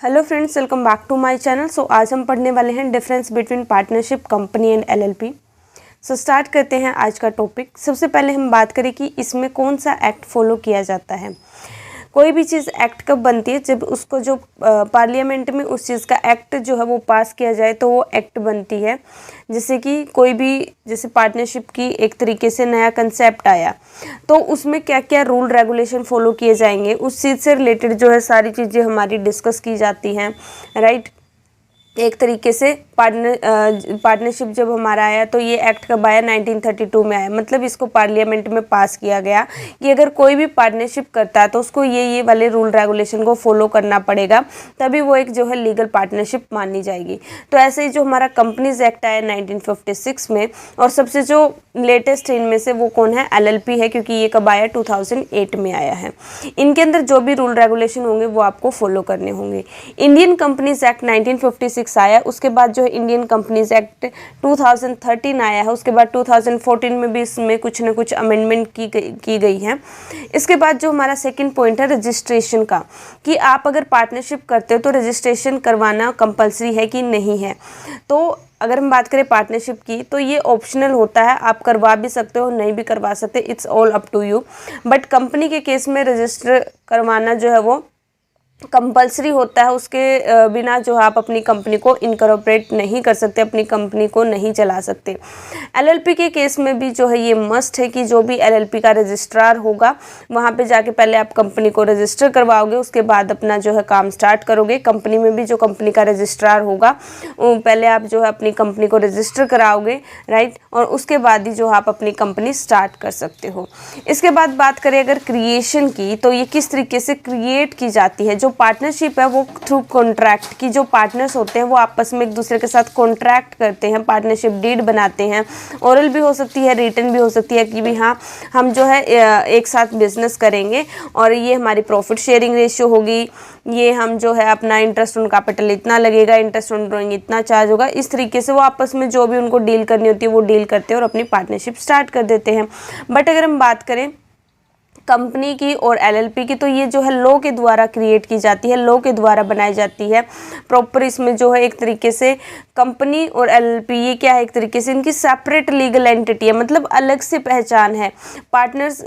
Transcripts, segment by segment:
Hello friends, welcome back to my channel. So आज हम पढ़ने वाले हैं difference between partnership, company and LLP. So start करते हैं आज का टॉपिक। सबसे पहले हम बात करें कि इसमें कौन सा एक्ट फॉलो किया जाता है। कोई भी चीज़ एक्ट कब बनती है, जब उसको जो पार्लियामेंट में उस चीज़ का एक्ट जो है वो पास किया जाए तो वो एक्ट बनती है। जैसे कि कोई भी जैसे पार्टनरशिप की एक तरीके से नया कंसेप्ट आया तो उसमें क्या क्या रूल रेगुलेशन फॉलो किए जाएंगे, उस चीज़ से रिलेटेड जो है सारी चीज़ें हमारी डिस्कस की जाती हैं, राइट। एक तरीके से पार्टनरशिप जब हमारा आया तो ये एक्ट कब आया, 1932 में आया। मतलब इसको पार्लियामेंट में पास किया गया कि अगर कोई भी पार्टनरशिप करता है तो उसको ये वाले रूल रेगुलेशन को फॉलो करना पड़ेगा, तभी वो एक जो है लीगल पार्टनरशिप मानी जाएगी। तो ऐसे ही जो हमारा कंपनीज एक्ट आया 1956 में, और सबसे जो लेटेस्ट इनमें से वो कौन है, एलएलपी है, क्योंकि ये कब आया, 2008 में आया है। इनके अंदर जो भी रूल रेगुलेशन होंगे वो आपको फॉलो करने होंगे। इंडियन कंपनीज एक्ट 1956 आया, उसके बाद जो है इंडियन कंपनीज एक्ट 2013 आया है, उसके बाद 2014 में भी इसमें कुछ ना कुछ अमेंडमेंट की गई है। इसके बाद जो हमारा सेकंड पॉइंट है रजिस्ट्रेशन का, कि आप अगर पार्टनरशिप करते हो तो रजिस्ट्रेशन करवाना कंपलसरी है कि नहीं है। तो अगर हम बात करें पार्टनरशिप की तो ये ऑप्शनल होता है, आप करवा भी सकते हो, नहीं भी करवा सकते, it's all up to you. But company के केस में रजिस्टर करवाना जो है वो कंपलसरी होता है। उसके बिना जो है आप अपनी कंपनी को इनकॉर्पोरेट नहीं कर सकते, अपनी कंपनी को नहीं चला सकते। एलएलपी के केस में भी जो है ये मस्ट है कि जो भी एलएलपी का रजिस्ट्रार होगा वहाँ पे जाके पहले आप कंपनी को रजिस्टर करवाओगे, उसके बाद अपना जो है काम स्टार्ट करोगे। कंपनी में भी जो कंपनी का रजिस्ट्रार होगा पहले आप जो है अपनी कंपनी को रजिस्टर कराओगे, राइट, और उसके बाद ही जो आप अपनी कंपनी स्टार्ट कर सकते हो। इसके बाद बात करें अगर क्रिएशन की, तो ये किस तरीके से क्रिएट की जाती है। जो पार्टनरशिप है वो थ्रू कॉन्ट्रैक्ट, की जो पार्टनर्स होते हैं वो आपस में एक दूसरे के साथ कॉन्ट्रैक्ट करते हैं, पार्टनरशिप डीड बनाते हैं। ओरल भी हो सकती है, रिटन भी हो सकती है कि भी हाँ हम जो है एक साथ बिजनेस करेंगे और ये हमारी प्रॉफिट शेयरिंग रेशियो होगी, ये हम जो है अपना इंटरेस्ट ऑन कैपिटल इतना लगेगा, इंटरेस्ट ऑन ड्रॉइंग इतना चार्ज होगा। इस तरीके से वो आपस में जो भी उनको डील करनी होती है वो डील करते हैं और अपनी पार्टनरशिप स्टार्ट कर देते हैं। बट अगर हम बात करें कंपनी की और एलएलपी की, तो ये जो है लॉ के द्वारा क्रिएट की जाती है, लॉ के द्वारा बनाई जाती है प्रॉपर। इसमें जो है एक तरीके से कंपनी और एलएलपी ये क्या है, एक तरीके से इनकी सेपरेट लीगल एंटिटी है, मतलब अलग से पहचान है। पार्टनर्स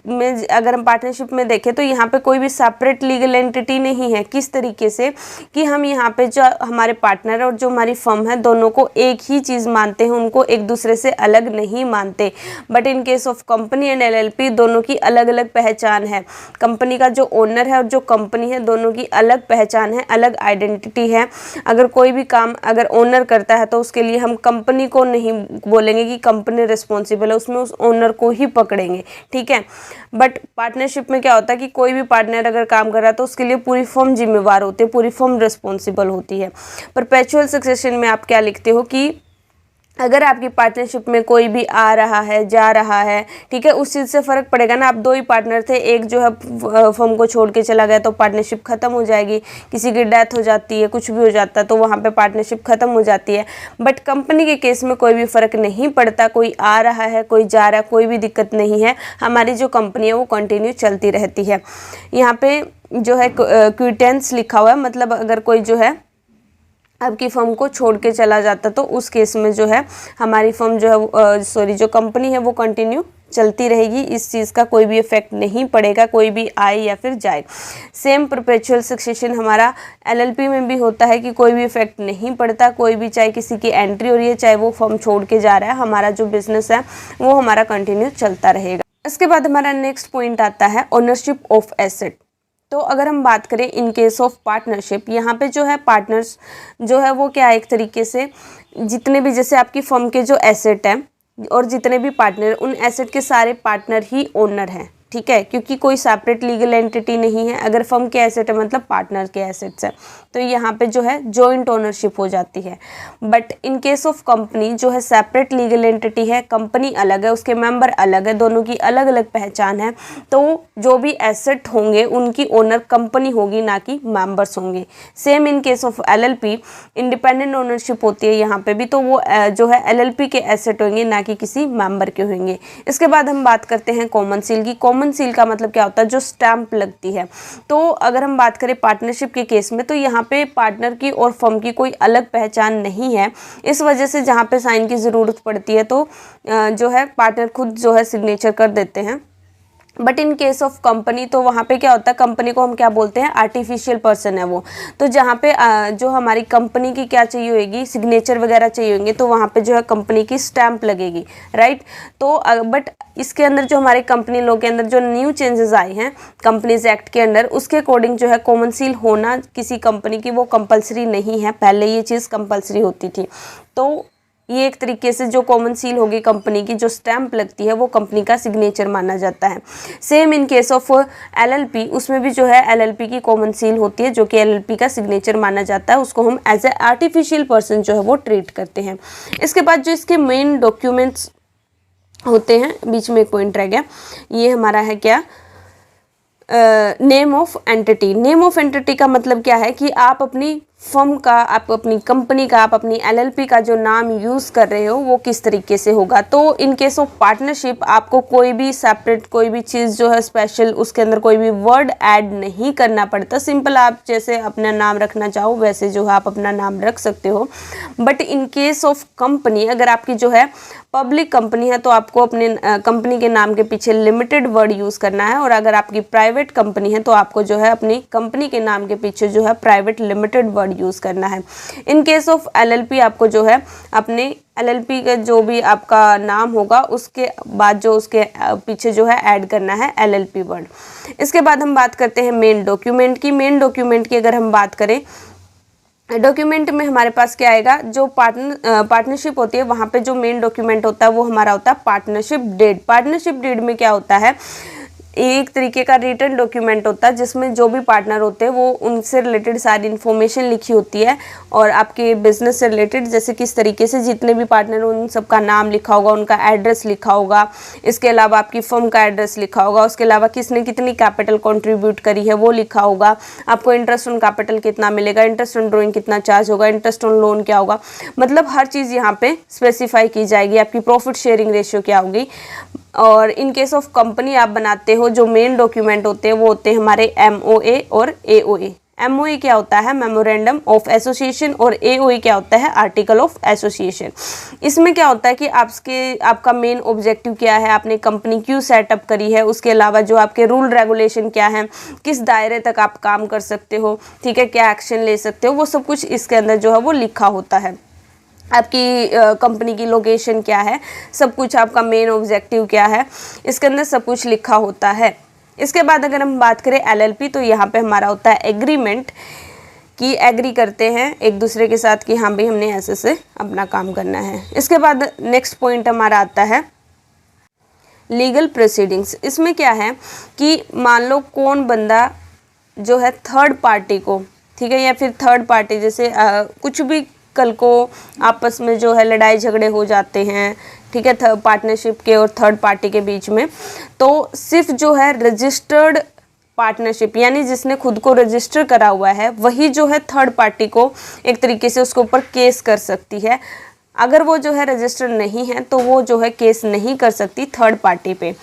में अगर हम पार्टनरशिप में देखें तो यहाँ पे कोई भी सेपरेट लीगल एंटिटी नहीं है। किस तरीके से कि हम यहाँ पे जो हमारे पार्टनर और जो हमारी फर्म है दोनों को एक ही चीज़ मानते हैं, उनको एक दूसरे से अलग नहीं मानते। But in case of company and LLP दोनों की अलग अलग पहचान है। कंपनी का जो ओनर है और जो कंपनी है दोनों की अलग पहचान है, अलग आइडेंटिटी है। अगर कोई भी काम अगर ओनर करता है तो उसके लिए हम कंपनी को नहीं बोलेंगे कि कंपनी रिस्पॉन्सिबल है, उसमें उस ओनर को ही पकड़ेंगे, ठीक है। बट पार्टनरशिप में क्या होता है कि कोई भी पार्टनर अगर काम कर रहा है तो उसके लिए पूरी फर्म जिम्मेवार होती है, पूरी फर्म रिस्पॉन्सिबल होती है। परपेचुअल सक्सेशन में आप क्या लिखते हो कि अगर आपकी पार्टनरशिप में कोई भी आ रहा है जा रहा है, ठीक है, उस चीज़ से फ़र्क पड़ेगा ना। आप दो ही पार्टनर थे, एक जो है फर्म को छोड़ के चला गया तो पार्टनरशिप ख़त्म हो जाएगी, किसी की डेथ हो जाती है, कुछ भी हो जाता है तो वहाँ पे पार्टनरशिप ख़त्म हो जाती है। बट कंपनी के केस में कोई भी फ़र्क नहीं पड़ता, कोई आ रहा है कोई जा रहा है, कोई भी दिक्कत नहीं है, हमारी जो कंपनी है वो कंटिन्यू चलती रहती है। यहाँ पे जो है क्विटेंस लिखा हुआ है, मतलब अगर कोई जो है आपकी फर्म को छोड़ के चला जाता तो उस केस में जो है हमारी फर्म जो है जो कंपनी है वो कंटिन्यू चलती रहेगी, इस चीज़ का कोई भी इफेक्ट नहीं पड़ेगा, कोई भी आए या फिर जाए। सेम परपेचुअल सक्सेशन हमारा एलएलपी में भी होता है कि कोई भी इफेक्ट नहीं पड़ता, कोई भी चाहे किसी की एंट्री हो रही है चाहे वो फर्म छोड़ के जा रहा है, हमारा जो बिजनेस है वो हमारा कंटिन्यू चलता रहेगा। इसके बाद हमारा नेक्स्ट पॉइंट आता है ओनरशिप ऑफ एसेट। तो अगर हम बात करें इन केस ऑफ पार्टनरशिप, यहाँ पे जो है पार्टनर्स जो है वो क्या एक तरीके से जितने भी जैसे आपकी फर्म के जो एसेट है और जितने भी पार्टनर, उन एसेट के सारे पार्टनर ही ओनर हैं, ठीक है, क्योंकि कोई सेपरेट लीगल एंटिटी नहीं है। अगर फर्म के एसेट है मतलब पार्टनर के एसेट्स है तो यहाँ पे जो है जॉइंट ओनरशिप हो जाती है। But in case of company जो है सेपरेट लीगल एंटिटी है, कंपनी अलग है, उसके मेंबर अलग है, दोनों की अलग अलग पहचान है, तो जो भी एसेट होंगे उनकी ओनर कंपनी होगी ना कि मेंबर्स होंगे। Same in case of LLP independent ownership होती है यहाँ पे भी, तो वो जो है एलएलपी के एसेट होंगे ना कि किसी मेंबर के होंगे। इसके बाद हम बात करते हैं कॉमन सील की। कॉमन कॉमन सील का मतलब क्या होता है, जो स्टैंप लगती है। तो अगर हम बात करें पार्टनरशिप के केस में, तो यहाँ पे पार्टनर की और फर्म की कोई अलग पहचान नहीं है। इस वजह से जहाँ पे साइन की ज़रूरत पड़ती है तो जो है पार्टनर खुद जो है सिग्नेचर कर देते हैं। But in case of company तो वहाँ पे क्या होता है, कंपनी को हम क्या बोलते हैं, आर्टिफिशियल पर्सन है वो। तो जहाँ पे जो हमारी कंपनी की क्या चाहिए होगी, सिग्नेचर वगैरह चाहिए होंगे, तो वहाँ पे जो है कंपनी की स्टैंप लगेगी, राइट। तो बट इसके अंदर जो हमारे कंपनी लॉ के अंदर जो न्यू चेंजेस आए हैं कंपनीज एक्ट के अंदर, उसके अकॉर्डिंग जो है कॉमन सील होना किसी कंपनी की वो कंपलसरी नहीं है। पहले ये चीज़ कंपलसरी होती थी। तो ये एक तरीके से जो कॉमन सील होगी कंपनी की, जो स्टैंप लगती है, वो कंपनी का सिग्नेचर माना जाता है। Same in case of LLP, उसमें भी जो है एलएलपी की कॉमन सील होती है, जो कि एलएलपी का सिग्नेचर माना जाता है। उसको हम एज ए आर्टिफिशियल पर्सन जो है वो ट्रीट करते हैं। इसके बाद जो इसके मेन डॉक्यूमेंट्स होते हैं, बीच में एक पॉइंट रह गया, ये हमारा है क्या, name of entity. Name of entity का मतलब क्या है कि आप अपनी फर्म का, आप अपनी कंपनी का, आप अपनी एलएलपी का जो नाम यूज़ कर रहे हो वो किस तरीके से होगा। तो इन केस ऑफ पार्टनरशिप आपको कोई भी सेपरेट कोई भी चीज़ जो है स्पेशल, उसके अंदर कोई भी वर्ड ऐड नहीं करना पड़ता। सिंपल आप जैसे अपना नाम रखना चाहो वैसे जो है आप अपना नाम रख सकते हो। But in case of company, अगर आपकी जो है पब्लिक कंपनी है तो आपको अपने कंपनी के नाम के पीछे लिमिटेड वर्ड यूज़ करना है, और अगर आपकी प्राइवेट कंपनी है तो आपको जो है अपनी कंपनी के नाम के पीछे जो है प्राइवेट लिमिटेड वर्ड यूज़ करना है। इन केस ऑफ एलएलपी आपको जो है अपने एलएलपी का जो भी आपका नाम होगा उसके बाद जो उसके पीछे जो है ऐड करना है एलएलपी वर्ड। इसके बाद हम बात करते हैं मेन डॉक्यूमेंट की। मेन डॉक्यूमेंट की अगर हम बात करें, डॉक्यूमेंट में हमारे पास क्या आएगा, जो पार्टनरशिप होती है वहाँ पे जो मेन डॉक्यूमेंट होता है वो हमारा होता है पार्टनरशिप डीड। पार्टनरशिप डीड में क्या होता है, एक तरीके का रिटन डॉक्यूमेंट होता है जिसमें जो भी पार्टनर होते हैं वो उनसे रिलेटेड सारी इन्फॉर्मेशन लिखी होती है, और आपके बिजनेस से रिलेटेड जैसे किस तरीके से जितने भी पार्टनर उन सबका नाम लिखा होगा, उनका एड्रेस लिखा होगा, इसके अलावा आपकी फर्म का एड्रेस लिखा होगा, उसके अलावा किसने कितनी कैपिटल कंट्रीब्यूट करी है वो लिखा होगा, आपको इंटरेस्ट ऑन कैपिटल कितना मिलेगा, इंटरेस्ट ऑन ड्रॉइंग कितना चार्ज होगा, इंटरेस्ट ऑन लोन क्या होगा, मतलब हर चीज़ यहाँ पे स्पेसिफाई की जाएगी। आपकी प्रॉफिट शेयरिंग रेशियो क्या होगी। और इन केस ऑफ कंपनी आप बनाते हो, जो मेन डॉक्यूमेंट होते हैं वो होते हैं हमारे एमओए और एओए। एमओए क्या होता है, मेमोरेंडम ऑफ एसोसिएशन, और एओए क्या होता है, आर्टिकल ऑफ एसोसिएशन। इसमें क्या होता है कि आपका मेन ऑब्जेक्टिव क्या है, आपने कंपनी क्यों सेटअप करी है, उसके अलावा जो आपके रूल रेगुलेशन क्या है, किस दायरे तक आप काम कर सकते हो, ठीक है, क्या एक्शन ले सकते हो, वो सब कुछ इसके अंदर जो है वो लिखा होता है। आपकी कंपनी की लोकेशन क्या है, सब कुछ, आपका मेन ऑब्जेक्टिव क्या है, इसके अंदर सब कुछ लिखा होता है। इसके बाद अगर हम बात करें एलएलपी, तो यहाँ पे हमारा होता है एग्रीमेंट, कि एग्री करते हैं एक दूसरे के साथ कि हाँ भाई हमने ऐसे से अपना काम करना है। इसके बाद नेक्स्ट पॉइंट हमारा आता है लीगल प्रोसीडिंग्स। इसमें क्या है कि मान लो कौन बंदा जो है थर्ड पार्टी को, ठीक है, या फिर थर्ड पार्टी जैसे कुछ भी कल को आपस में जो है लड़ाई झगड़े हो जाते हैं, ठीक है, पार्टनरशिप के और थर्ड पार्टी के बीच में, तो सिर्फ जो है रजिस्टर्ड पार्टनरशिप यानी जिसने खुद को रजिस्टर करा हुआ है वही जो है थर्ड पार्टी को एक तरीके से उसके ऊपर केस कर सकती है। अगर वो जो है रजिस्टर नहीं है तो वो जो है केस नहीं कर सकती थर्ड पार्टी पे।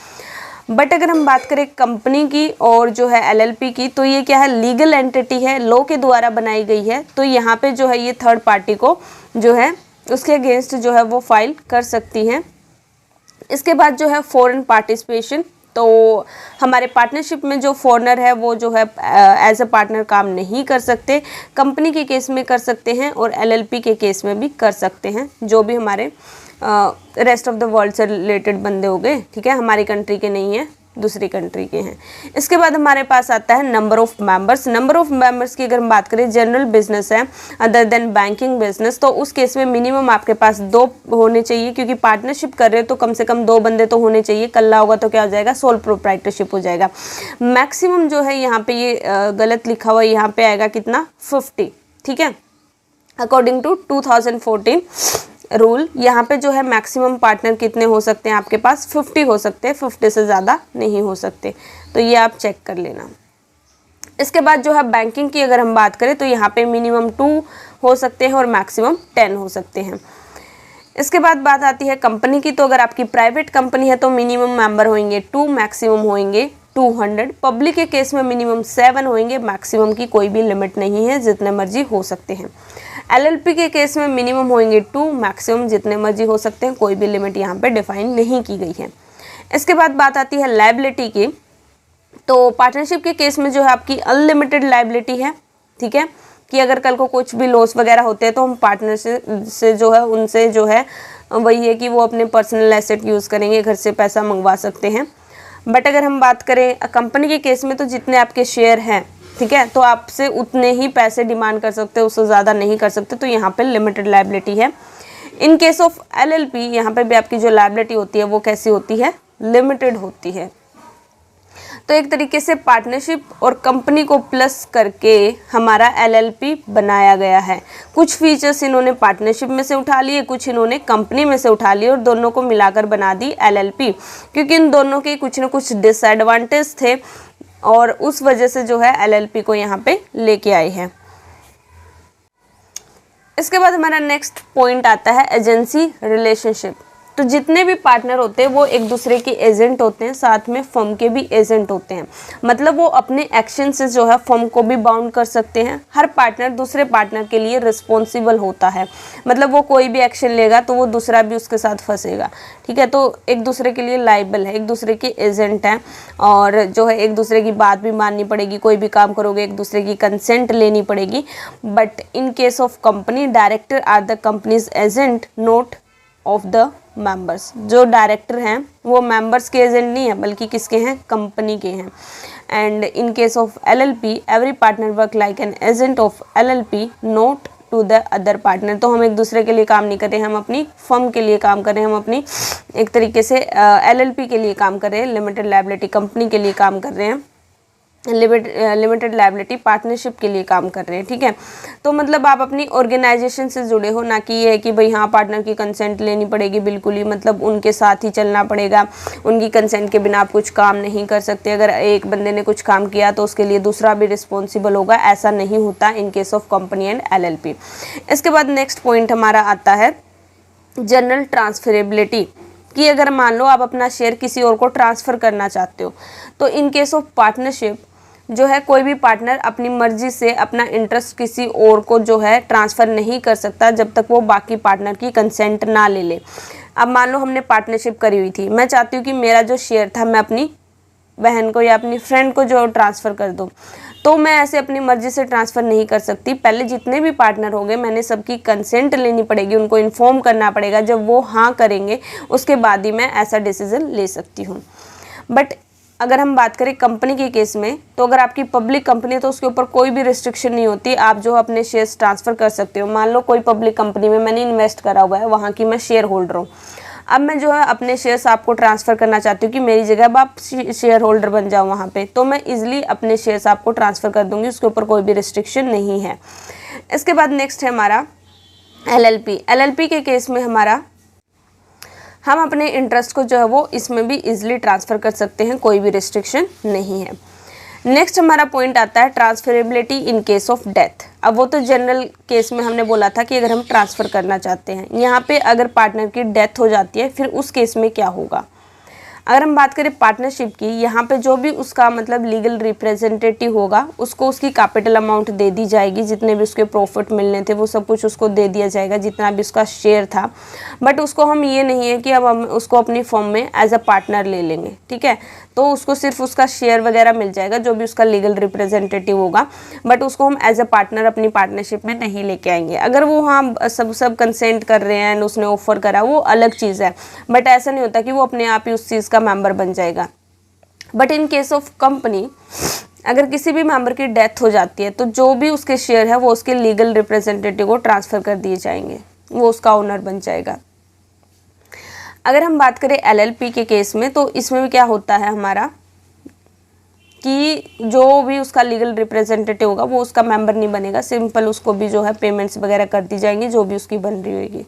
बट अगर हम बात करें कंपनी की और जो है एलएलपी की, तो ये क्या है, लीगल एंटिटी है, लॉ के द्वारा बनाई गई है, तो यहाँ पे जो है ये थर्ड पार्टी को जो है उसके अगेंस्ट जो है वो फाइल कर सकती हैं। इसके बाद जो है फॉरेन पार्टिसिपेशन, तो हमारे पार्टनरशिप में जो फॉरेनर है वो जो है एज अ पार्टनर काम नहीं कर सकते। कंपनी के केस में कर सकते हैं और एलएलपी के केस में भी कर सकते हैं, जो भी हमारे रेस्ट ऑफ द वर्ल्ड से रिलेटेड बंदे हो गए, ठीक है, हमारी कंट्री के नहीं है, दूसरी कंट्री के हैं। इसके बाद हमारे पास आता है number of members. Number of members की अगर हम बात करें, जनरल बिजनेस है अदर देन बैंकिंग बिजनेस, तो उस केस में मिनिमम आपके पास 2 होने चाहिए, क्योंकि पार्टनरशिप कर रहे हो तो कम से कम 2 बंदे तो होने चाहिए। कल्ला होगा तो क्या हो जाएगा, सोल प्रोप्राइटरशिप हो जाएगा। मैक्सिमम जो है यहाँ पे ये गलत लिखा हुआ, यहाँ पे आएगा कितना, 50, ठीक है, अकॉर्डिंग टू 2014 रूल। यहाँ पे जो है मैक्सिमम पार्टनर कितने हो सकते हैं आपके पास, 50 हो सकते हैं, 50 से ज़्यादा नहीं हो सकते, तो ये आप चेक कर लेना। इसके बाद जो है बैंकिंग की अगर हम बात करें तो यहाँ पे मिनिमम 2 हो सकते हैं और मैक्सिमम 10 हो सकते हैं। इसके बाद बात आती है कंपनी की। तो अगर आपकी प्राइवेट कंपनी है तो मिनिमम मेंबर होंगे 2, मैक्सिमम होंगे 200। पब्लिक के केस में मिनिमम 7 होंगे, मैक्सिमम की कोई भी लिमिट नहीं है, जितने मर्जी हो सकते हैं। एलएलपी के केस में मिनिमम होंगे 2, मैक्सिमम जितने मर्जी हो सकते हैं, कोई भी लिमिट यहाँ पे डिफाइन नहीं की गई है। इसके बाद बात आती है लायबिलिटी की। तो पार्टनरशिप के केस में जो है आपकी अनलिमिटेड लायबिलिटी है, ठीक है, कि अगर कल को कुछ भी लॉस वगैरह होते हैं तो हम पार्टनर से जो है उनसे जो है वही है कि वो अपने पर्सनल एसेट यूज़ करेंगे, घर से पैसा मंगवा सकते हैं। बट अगर हम बात करें कंपनी के केस में तो जितने आपके शेयर हैं, ठीक है, तो आपसे उतने ही पैसे डिमांड कर सकते हैं, उससे ज़्यादा नहीं कर सकते, तो यहाँ पे लिमिटेड लायबिलिटी है। इन केस ऑफ एलएलपी यहाँ पे भी आपकी जो लायबिलिटी होती है वो कैसी होती है, लिमिटेड होती है। तो एक तरीके से पार्टनरशिप और कंपनी को प्लस करके हमारा एलएलपी बनाया गया है। कुछ फीचर्स इन्होंने पार्टनरशिप में से उठा लिए, कुछ इन्होंने कंपनी में से उठा लिए और दोनों को मिलाकर बना दी एलएलपी, क्योंकि इन दोनों के कुछ न कुछ डिसएडवांटेज थे और उस वजह से जो है एलएलपी को यहाँ पे लेके आए हैं। इसके बाद हमारा नेक्स्ट पॉइंट आता है एजेंसी रिलेशनशिप। तो जितने भी पार्टनर होते हैं वो एक दूसरे के एजेंट होते हैं, साथ में फर्म के भी एजेंट होते हैं। मतलब वो अपने एक्शन से जो है फर्म को भी बाउंड कर सकते हैं। हर पार्टनर दूसरे पार्टनर के लिए रिस्पॉन्सिबल होता है, मतलब वो कोई भी एक्शन लेगा तो वो दूसरा भी उसके साथ फंसेगा, ठीक है। तो एक दूसरे के लिए लाइबल है, एक दूसरे के एजेंट हैं और जो है एक दूसरे की बात भी माननी पड़ेगी, कोई भी काम करोगे एक दूसरे की कंसेंट लेनी पड़ेगी। But in case of company, director are the companies agent, not of the members. जो डायरेक्टर हैं वो मेंबर्स के एजेंट नहीं है बल्कि किसके हैं, कंपनी के हैं। And in case of LLP every partner work like an agent of LLP, not to the other partner. तो हम एक दूसरे के लिए काम नहीं कर रहे हैं, हम अपनी फर्म के लिए काम कर रहे हैं, हम अपनी एक तरीके से एलएलपी के लिए काम कर रहे हैं, लिमिटेड लायबिलिटी कंपनी के लिए काम कर रहे हैं, लिमिटेड लायबिलिटी पार्टनरशिप के लिए काम कर रहे हैं, ठीक है। तो मतलब आप अपनी ऑर्गेनाइजेशन से जुड़े हो, ना कि ये है कि भाई हाँ पार्टनर की कंसेंट लेनी पड़ेगी, बिल्कुल ही मतलब उनके साथ ही चलना पड़ेगा, उनकी कंसेंट के बिना आप कुछ काम नहीं कर सकते। अगर एक बंदे ने कुछ काम किया तो उसके लिए दूसरा भी रिस्पॉन्सिबल होगा, ऐसा नहीं होता इन case of company and LLP. इसके बाद नेक्स्ट पॉइंट हमारा आता है जनरल ट्रांसफरेबिलिटी, कि अगर मान लो आप अपना शेयर किसी और को ट्रांसफ़र करना चाहते हो तो इन केस ऑफ पार्टनरशिप जो है कोई भी पार्टनर अपनी मर्जी से अपना इंटरेस्ट किसी और को जो है ट्रांसफ़र नहीं कर सकता जब तक वो बाकी पार्टनर की कंसेंट ना ले ले। अब मान लो हमने पार्टनरशिप करी हुई थी, मैं चाहती हूँ कि मेरा जो शेयर था मैं अपनी बहन को या अपनी फ्रेंड को जो ट्रांसफ़र कर दूँ, तो मैं ऐसे अपनी मर्जी से ट्रांसफ़र नहीं कर सकती। पहले जितने भी पार्टनर होंगे मैंने सबकी कंसेंट लेनी पड़ेगी, उनको इन्फॉर्म करना पड़ेगा। जब वो हाँ करेंगे उसके बाद ही मैं ऐसा डिसीज़न ले सकती हूँ। बट अगर हम बात करें कंपनी के केस में, तो अगर आपकी पब्लिक कंपनी है तो उसके ऊपर कोई भी रिस्ट्रिक्शन नहीं होती, आप जो अपने शेयर्स ट्रांसफ़र कर सकते हो। मान लो कोई पब्लिक कंपनी में मैंने इन्वेस्ट करा हुआ है, वहाँ की मैं शेयर होल्डर हूँ, अब मैं जो है अपने शेयर्स आपको ट्रांसफ़र करना चाहती हूँ कि मेरी जगह अब आप शेयर होल्डर बन जाओ वहाँ पे, तो मैं इजीली अपने शेयर्स आपको ट्रांसफ़र कर दूँगी, उसके ऊपर कोई भी रिस्ट्रिक्शन नहीं है। इसके बाद नेक्स्ट है हमारा एलएलपी। एलएलपी के केस में हमारा हम अपने इंटरेस्ट को जो है वो इसमें भी इजीली ट्रांसफ़र कर सकते हैं, कोई भी रिस्ट्रिक्शन नहीं है। नेक्स्ट हमारा पॉइंट आता है transferability in case of death. अब वो तो जनरल केस में हमने बोला था कि अगर हम ट्रांसफ़र करना चाहते हैं, यहाँ पे अगर पार्टनर की डेथ हो जाती है फिर उस केस में क्या होगा। अगर हम बात करें पार्टनरशिप की, यहाँ पे जो भी उसका मतलब लीगल रिप्रेजेंटेटिव होगा उसको उसकी कैपिटल अमाउंट दे दी जाएगी, जितने भी उसके प्रॉफिट मिलने थे वो सब कुछ उसको दे दिया जाएगा, जितना भी उसका शेयर था। बट उसको हम ये नहीं है कि अब हम उसको अपनी फर्म में एज अ पार्टनर ले लेंगे, ठीक है। तो उसको सिर्फ उसका शेयर वगैरह मिल जाएगा, जो भी उसका लीगल रिप्रेजेंटेटिव होगा, बट उसको हम एज अ पार्टनर अपनी पार्टनरशिप में नहीं लेके आएंगे। अगर वो हाँ सब कंसेंट कर रहे हैं एंड उसने ऑफर करा, वो अलग चीज़ है, बट ऐसा नहीं होता कि वो अपने आप ही उस चीज़ का मेंबर बन जाएगा। But in case of company, अगर किसी भी मेंबर की डेथ हो जाती है तो जो भी उसके शेयर है वो उसके लीगल रिप्रेजेंटेटिव को ट्रांसफ़र कर दिए जाएंगे, वो उसका ओनर बन जाएगा। अगर हम बात करें एलएलपी के केस में, तो इसमें भी क्या होता है हमारा कि जो भी उसका लीगल रिप्रेजेंटेटिव होगा वो उसका मेंबर नहीं बनेगा, सिंपल उसको भी जो है पेमेंट्स वगैरह कर दी जाएंगी जो भी उसकी बन रही होगी।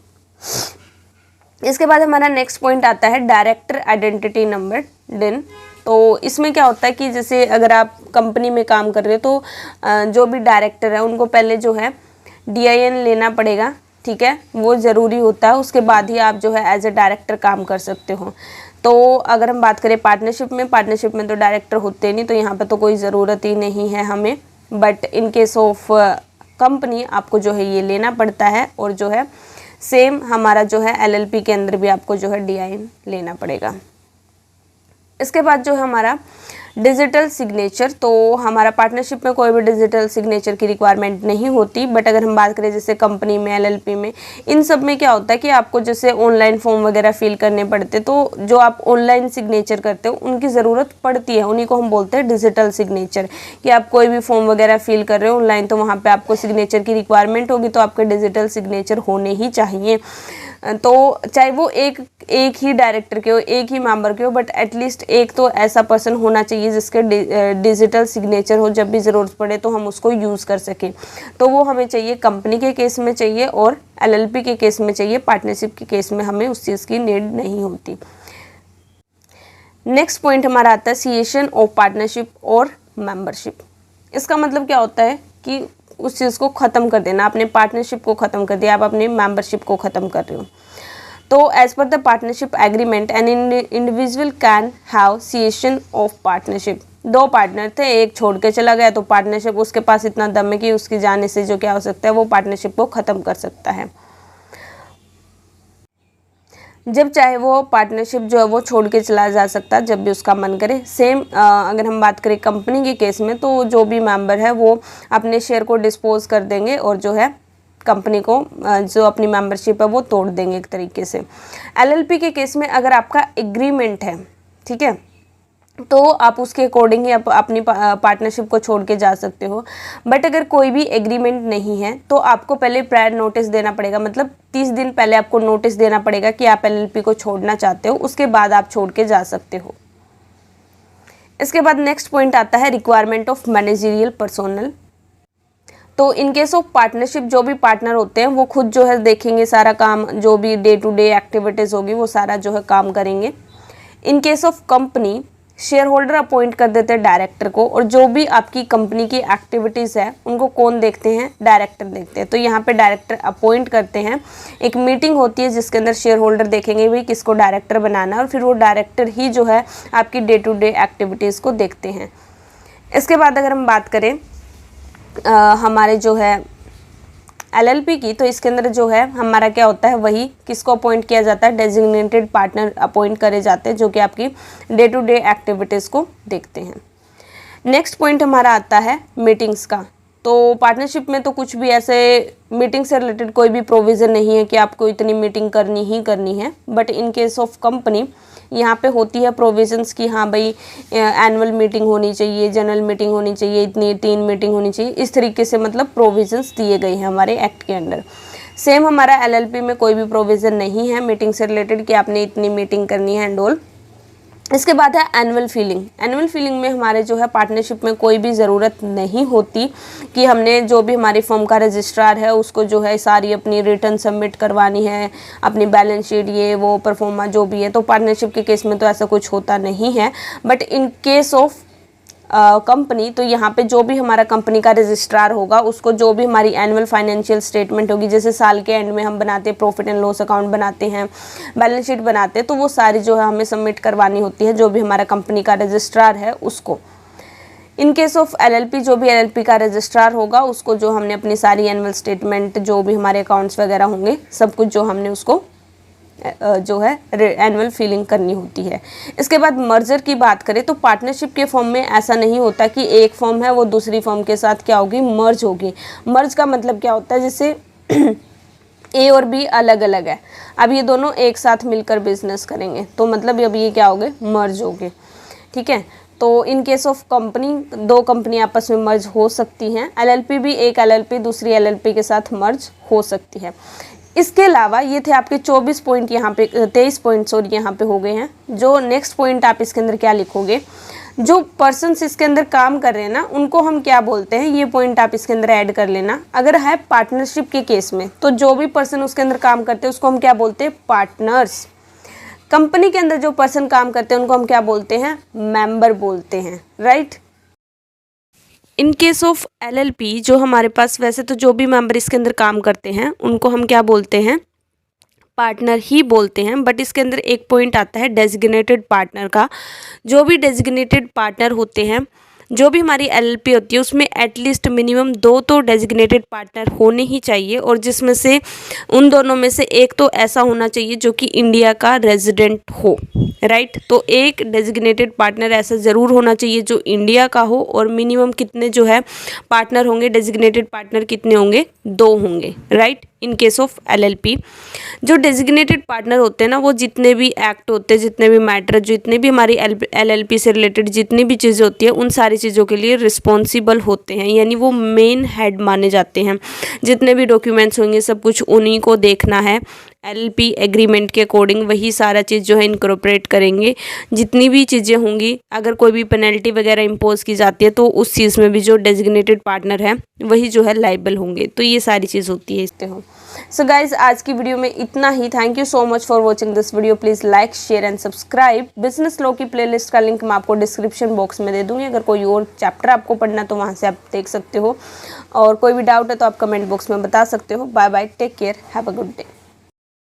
इसके बाद हमारा नेक्स्ट पॉइंट आता है डायरेक्टर आइडेंटिटी नंबर डिन। तो इसमें क्या होता है कि जैसे अगर आप कंपनी में काम कर रहे हो तो जो भी डायरेक्टर है उनको पहले जो है DIN लेना पड़ेगा, ठीक है, वो ज़रूरी होता है, उसके बाद ही आप जो है एज ए डायरेक्टर काम कर सकते हो। तो अगर हम बात करें पार्टनरशिप में तो डायरेक्टर होते नहीं, तो यहाँ पे तो कोई ज़रूरत ही नहीं है हमें। But in case of company आपको जो है ये लेना पड़ता है, और जो है सेम हमारा जो है LLP के अंदर भी आपको जो है DIN लेना पड़ेगा। इसके बाद जो है हमारा डिजिटल सिग्नेचर, तो हमारा पार्टनरशिप में कोई भी डिजिटल सिग्नेचर की रिक्वायरमेंट नहीं होती। बट अगर हम बात करें जैसे कंपनी में, LLP में, इन सब में क्या होता है कि आपको जैसे ऑनलाइन फॉर्म वगैरह फिल करने पड़ते, तो जो आप ऑनलाइन सिग्नेचर करते हो उनकी ज़रूरत पड़ती है, उन्हीं को हम बोलते हैं डिजिटल सिग्नेचर। कि आप कोई भी फॉर्म वगैरह फिल कर रहे हो ऑनलाइन, तो वहाँ पर आपको सिग्नेचर की रिक्वायरमेंट होगी, तो आपके डिजिटल सिग्नेचर होने ही चाहिए। तो चाहे वो एक ही डायरेक्टर के हो, एक ही मेंबर के हो, बट एटलीस्ट एक तो ऐसा पर्सन होना चाहिए जिसके डिजिटल सिग्नेचर हो, जब भी ज़रूरत पड़े तो हम उसको यूज़ कर सकें। तो वो हमें चाहिए, कंपनी के केस में चाहिए और LLP के केस में चाहिए। पार्टनरशिप के केस में हमें उस चीज़ की नीड नहीं होती। नेक्स्ट पॉइंट हमारा आता है सीएशन ऑफ पार्टनरशिप और मेंबरशिप। इसका मतलब क्या होता है कि उस चीज़ को ख़त्म कर देना, अपने पार्टनरशिप को ख़त्म कर दिया, आप अपने मेंबरशिप को ख़त्म कर रहे हो। तो as per the partnership agreement an individual can have cessation of partnership. 2 partner थे, एक छोड़ के चला गया, तो पार्टनरशिप उसके पास इतना दम है कि उसके जाने से जो क्या हो सकता है, वो पार्टनरशिप को ख़त्म कर सकता है। जब चाहे वो पार्टनरशिप जो है वो छोड़ के चला जा सकता है, जब भी उसका मन करे। सेम अगर हम बात करें कंपनी के केस में, तो जो भी मेंबर है वो अपने शेयर को डिस्पोज कर देंगे, और जो है कंपनी को जो अपनी मेंबरशिप है वो तोड़ देंगे एक तरीके से। LLP के केस में अगर आपका एग्रीमेंट है, ठीक है, तो आप उसके अकॉर्डिंग ही अपनी पार्टनरशिप को छोड़ के जा सकते हो। बट अगर कोई भी एग्रीमेंट नहीं है, तो आपको पहले प्रायर नोटिस देना पड़ेगा, मतलब 30 दिन पहले आपको नोटिस देना पड़ेगा कि आप LLP को छोड़ना चाहते हो, उसके बाद आप छोड़ के जा सकते हो। इसके बाद नेक्स्ट पॉइंट आता है रिक्वायरमेंट ऑफ मैनेजरियल पर्सोनल। तो इन केस ऑफ पार्टनरशिप जो भी पार्टनर होते हैं वो खुद जो है देखेंगे सारा काम, जो भी डे टू डे एक्टिविटीज़ होगी वो सारा जो है काम करेंगे। In case of company shareholder appoint कर देते हैं डायरेक्टर को, और जो भी आपकी कंपनी की एक्टिविटीज़ है उनको कौन देखते हैं, डायरेक्टर देखते हैं। तो यहाँ पे डायरेक्टर अपॉइंट करते हैं, एक मीटिंग होती है जिसके अंदर शेयर होल्डर देखेंगे भाई किसको डायरेक्टर बनाना है, और फिर वो डायरेक्टर ही जो है आपकी डे टू डे एक्टिविटीज़ को देखते हैं। इसके बाद अगर हम बात करें हमारे जो है LLP की, तो इसके अंदर जो है हमारा क्या होता है, वही किसको अपॉइंट किया जाता है, डेजिग्नेटेड पार्टनर अपॉइंट करे जाते हैं, जो कि आपकी डे टू डे एक्टिविटीज़ को देखते हैं। नेक्स्ट पॉइंट हमारा आता है मीटिंग्स का। तो पार्टनरशिप में तो कुछ भी ऐसे मीटिंग से रिलेटेड कोई भी प्रोविज़न नहीं है कि आपको इतनी मीटिंग करनी ही करनी है। But in case of company यहाँ पे होती है प्रोविजंस कि हाँ भाई एनुअल मीटिंग होनी चाहिए, जनरल मीटिंग होनी चाहिए, इतनी 3 मीटिंग होनी चाहिए, इस तरीके से मतलब प्रोविजंस दिए गए हैं हमारे एक्ट के अंदर। सेम हमारा LLP में कोई भी प्रोविज़न नहीं है मीटिंग से रिलेटेड कि आपने इतनी मीटिंग करनी है एंड ऑल। इसके बाद है एनुअल फीलिंग। एनुअल फीलिंग में हमारे जो है पार्टनरशिप में कोई भी ज़रूरत नहीं होती कि हमने जो भी हमारी फर्म का रजिस्ट्रार है उसको जो है सारी अपनी रिटर्न सबमिट करवानी है, अपनी बैलेंस शीट ये वो परफॉर्मा जो भी है। तो पार्टनरशिप के केस में तो ऐसा कुछ होता नहीं है। But in case of company, तो यहाँ पे जो भी हमारा कंपनी का रजिस्ट्रार होगा उसको जो भी हमारी एनुअल फाइनेंशियल स्टेटमेंट होगी, जैसे साल के एंड में हम बनाते हैं प्रॉफिट एंड लॉस अकाउंट बनाते हैं, बैलेंस शीट बनाते हैं, तो वो सारी जो है हमें सबमिट करवानी होती है जो भी हमारा कंपनी का रजिस्ट्रार है उसको। इन केस ऑफ LLP, जो भी LLP का रजिस्ट्रार होगा उसको जो हमने अपनी सारी एनुअल स्टेटमेंट जो भी हमारे अकाउंट्स वगैरह होंगे सब कुछ जो हमने उसको जो है एनुअल फीलिंग करनी होती है। इसके बाद मर्जर की बात करें तो पार्टनरशिप के फॉर्म में ऐसा नहीं होता कि एक फॉर्म है वो दूसरी फॉर्म के साथ क्या होगी, मर्ज होगी। मर्ज का मतलब क्या होता है, जैसे A और B अलग अलग है, अब ये दोनों एक साथ मिलकर बिजनेस करेंगे तो मतलब अब ये क्या होगे, मर्ज होगे। ठीक है, तो इन केस ऑफ कंपनी 2 कंपनी आपस में मर्ज हो सकती हैं। LLP भी एक LLP दूसरी LLP के साथ मर्ज हो सकती है। इसके अलावा ये थे आपके 24 पॉइंट, यहाँ पे 23 पॉइंट्स और यहाँ पे हो गए हैं। जो नेक्स्ट पॉइंट आप इसके अंदर क्या लिखोगे, जो पर्सन्स इसके अंदर काम कर रहे हैं ना उनको हम क्या बोलते हैं, ये पॉइंट आप इसके अंदर ऐड कर लेना। अगर है पार्टनरशिप के केस में तो जो भी पर्सन उसके अंदर काम करते हैं उसको हम क्या बोलते हैं, पार्टनर्स। कंपनी के अंदर जो पर्सन काम करते हैं उनको हम क्या बोलते हैं, मेंबर बोलते हैं, right. In case of LLP जो हमारे पास, वैसे तो जो भी मेंबर इसके अंदर काम करते हैं उनको हम क्या बोलते हैं, पार्टनर ही बोलते हैं, बट इसके अंदर एक पॉइंट आता है डेजिग्नेटेड पार्टनर का। जो भी डेजिग्नेटेड पार्टनर होते हैं, जो भी हमारी एलएलपी होती है उसमें एटलीस्ट मिनिमम 2 तो डेजिग्नेटेड पार्टनर होने ही चाहिए, और जिसमें से उन दोनों में से एक तो ऐसा होना चाहिए जो कि इंडिया का रेजिडेंट हो, राइट। तो एक डेजिग्नेटेड पार्टनर ऐसा ज़रूर होना चाहिए जो इंडिया का हो, और मिनिमम कितने जो है पार्टनर होंगे, डेजिग्नेटेड पार्टनर कितने होंगे, 2 होंगे, right. In case of LLP जो डेजिग्नेटेड पार्टनर होते हैं ना, वो जितने भी एक्ट होते हैं, जितने भी मैटर, जितने भी हमारी एलएलपी से रिलेटेड जितनी भी चीज़ें होती है, उन सारी चीज़ों के लिए रिस्पॉन्सिबल होते हैं, यानी वो मेन हेड माने जाते हैं। जितने भी डॉक्यूमेंट्स होंगे सब कुछ उन्हीं को देखना है, एलएलपी एग्रीमेंट के अकॉर्डिंग वही सारा चीज़ जो है इनकॉर्पोरेट करेंगे। जितनी भी चीज़ें होंगी, अगर कोई भी पेनल्टी वगैरह इम्पोज की जाती है तो उस चीज़ में भी जो डेजिग्नेटेड पार्टनर है वही जो है लाइबल होंगे। तो ये सारी चीज़ होती है इससे हो। सो गाइज, आज की वीडियो में इतना ही। Thank you so much for watching this video. Please like, share and subscribe. Business law की प्लेलिस्ट का लिंक मैं आपको डिस्क्रिप्शन बॉक्स में दे दूँगी। अगर कोई और चैप्टर आपको पढ़ना तो वहाँ से आप देख सकते हो, और कोई भी डाउट है तो आप कमेंट बॉक्स में बता सकते हो। Bye bye, take care, have a good day.